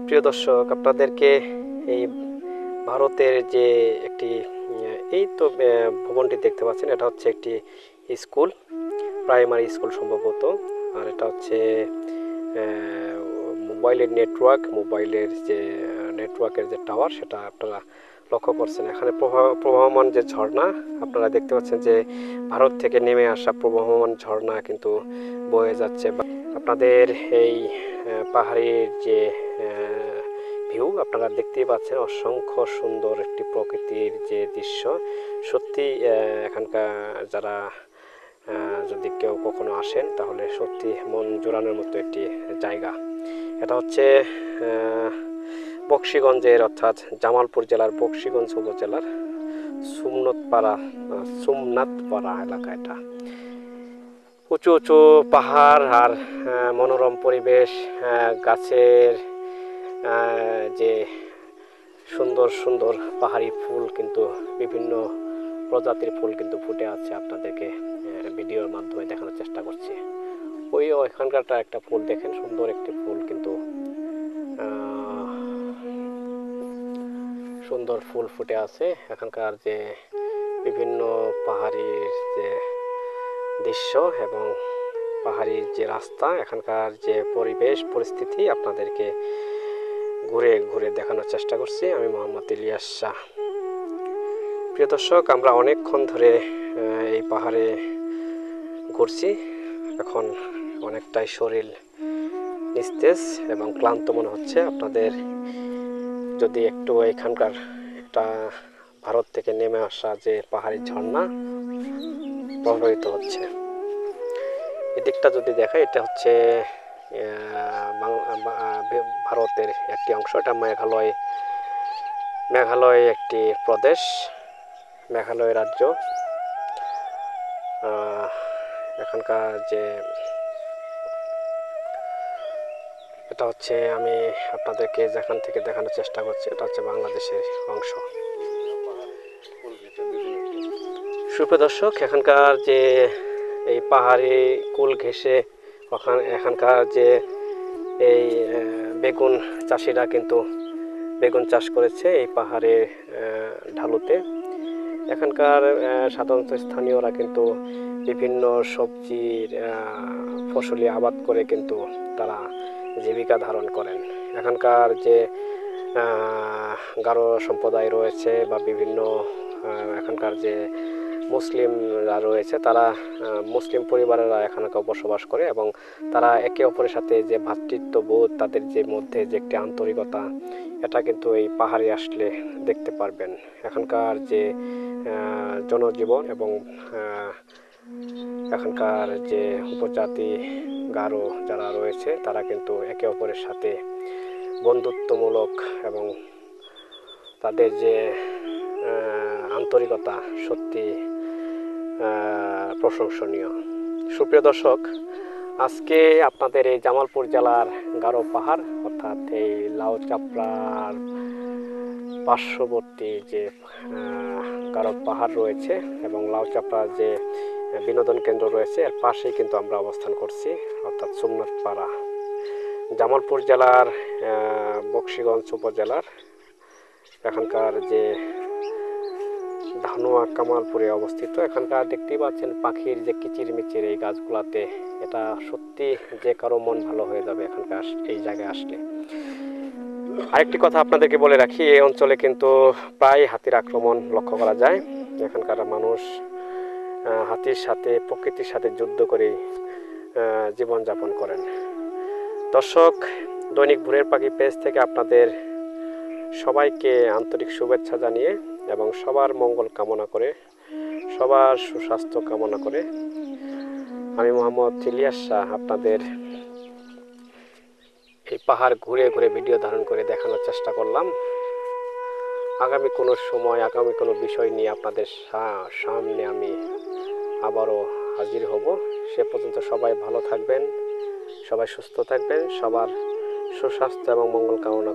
প্রিয় দর্শক, আপনাদেরকে এই ভারতের যে একটি এই তো ভবনটি দেখতে পাচ্ছেন, এটা হচ্ছে একটি স্কুল, প্রাইমারি স্কুল সম্ভবত। আর এটা হচ্ছে মোবাইলের মোবাইলের যে নেটওয়ার্কের যে টাওয়ার, সেটা আপনারা লক্ষ্য করছেন। এখানে প্রবাহমান যে ঝর্ণা আপনারা দেখতে পাচ্ছেন, যে ভারত থেকে নেমে আসা প্রবাহমান ঝর্ণা কিন্তু বয়ে যাচ্ছে। আপনাদের এই পাহাড়ের যে ভিউ আপনারা দেখতেই পাচ্ছেন, অসংখ্য সুন্দর একটি প্রকৃতির যে দৃশ্য। সত্যি এখানকার যারা যদি কেউ কখনো আসেন, তাহলে সত্যি মন জোড়ানোর মতো একটি জায়গা। এটা হচ্ছে বক্সিগঞ্জের, অর্থাৎ জামালপুর জেলার বক্সিগঞ্জ উপজেলার সোমনাথপাড়া এলাকা। এটা উঁচু উঁচু পাহাড় আর মনোরম পরিবেশ, গাছের যে সুন্দর সুন্দর পাহাড়ি ফুল, কিন্তু বিভিন্ন প্রজাতির ফুল কিন্তু ফুটে আছে। আপনাদেরকে ভিডিওর মাধ্যমে দেখানোর চেষ্টা করছি। এখানকারটা একটা ফুল দেখেন, সুন্দর একটি ফুল, কিন্তু সুন্দর ফুল ফুটে আছে। এখানকার যে বিভিন্ন পাহাড়ির যে দৃশ্য এবং পাহাড়ির যে রাস্তা, এখানকার যে পরিবেশ পরিস্থিতি আপনাদেরকে ঘুরে ঘুরে দেখানোর চেষ্টা করছি। আমি মোহাম্মদ ইলিয়াস শাহ। প্রিয় দর্শক, আমরা অনেকক্ষণ ধরে এই পাহাড়ে ঘুরছি। এখন অনেকটাই শরীর নিস্তেজ এবং ক্লান্ত মনে হচ্ছে। আপনাদের যদি একটু এখানকার একটা ভারত থেকে নেমে আসা যে পাহাড়ি ঝর্ণা প্রভাবিত হচ্ছে, এদিকটা যদি দেখা, এটা হচ্ছে ভারতের একটি অংশ। এটা মেঘালয় একটি প্রদেশ, মেঘালয় রাজ্য। এখানকার যে এটা হচ্ছে, আমি আপনাদেরকে যেখান থেকে দেখানোর চেষ্টা করছি, এটা হচ্ছে বাংলাদেশের অংশ। সুপ্রিয় দর্শক, এখানকার যে এই পাহাড়ি কুল ঘেঁষে এখানকার যে এই বেগুন চাষিরা কিন্তু বেগুন চাষ করেছে এই পাহাড়ের ঢালুতে। এখানকার সাধারণত স্থানীয়রা কিন্তু বিভিন্ন সবজির ফসলি আবাদ করে কিন্তু তারা জীবিকা ধারণ করেন। এখানকার যে গারো সম্প্রদায় রয়েছে বা বিভিন্ন এখানকার যে মুসলিমরা রয়েছে, তারা মুসলিম পরিবারেরা এখানকার বসবাস করে এবং তারা একে অপরের সাথে যে ভ্রাতৃত্ববোধ, তাদের যে মধ্যে যে একটি আন্তরিকতা, এটা কিন্তু এই পাহাড়ে আসলে দেখতে পারবেন। এখানকার যে জনজীবন এবং এখানকার যে উপজাতি গারো যারা রয়েছে, তারা কিন্তু একে অপরের সাথে বন্ধুত্বমূলক এবং তাদের যে আন্তরিকতা সত্যি প্রশংসনীয়। সুপ্রিয় দর্শক, আজকে আপনাদের এই জামালপুর জেলার গারো পাহাড়, অর্থাৎ এই লাউচাপড়ার পার্শ্ববর্তী যে গারো পাহাড় রয়েছে এবং লাউচাপড়ার যে বিনোদন কেন্দ্র রয়েছে, এর পাশেই কিন্তু আমরা অবস্থান করছি, অর্থাৎ সোমনাথপাড়া, জামালপুর জেলার বক্সিগঞ্জ উপজেলার এখানকার যে ধানুয়া কামালপুরে অবস্থিত। এখানকার দেখতেই পাচ্ছেন পাখির যে কিচিরমিচির এই গাছগুলাতে, এটা সত্যি যে কারো মন ভালো হয়ে যাবে এখানকার এই জায়গায় আসলে। আরেকটি কথা আপনাদেরকে বলে রাখি, এই অঞ্চলে কিন্তু প্রায় হাতির আক্রমণ লক্ষ্য করা যায়। এখানকার মানুষ হাতির সাথে, প্রকৃতির সাথে যুদ্ধ করে জীবনযাপন করেন। দর্শক, দৈনিক ভোরের পাখি পেজ থেকে আপনাদের সবাইকে আন্তরিক শুভেচ্ছা জানিয়ে এবং সবার মঙ্গল কামনা করে, সবার সুস্বাস্থ্য কামনা করে, আমি মোহাম্মদ ইলিয়াস শাহ আপনাদের এই পাহাড় ঘুরে ঘুরে ভিডিও ধারণ করে দেখানোর চেষ্টা করলাম। আগামী কোনো সময়, আগামী কোনো বিষয় নিয়ে আপনাদের সামনে আমি আবারও হাজির হব। সে পর্যন্ত সবাই ভালো থাকবেন, সবাই সুস্থ থাকবেন, সবার সুস্বাস্থ্য এবং মঙ্গল কামনা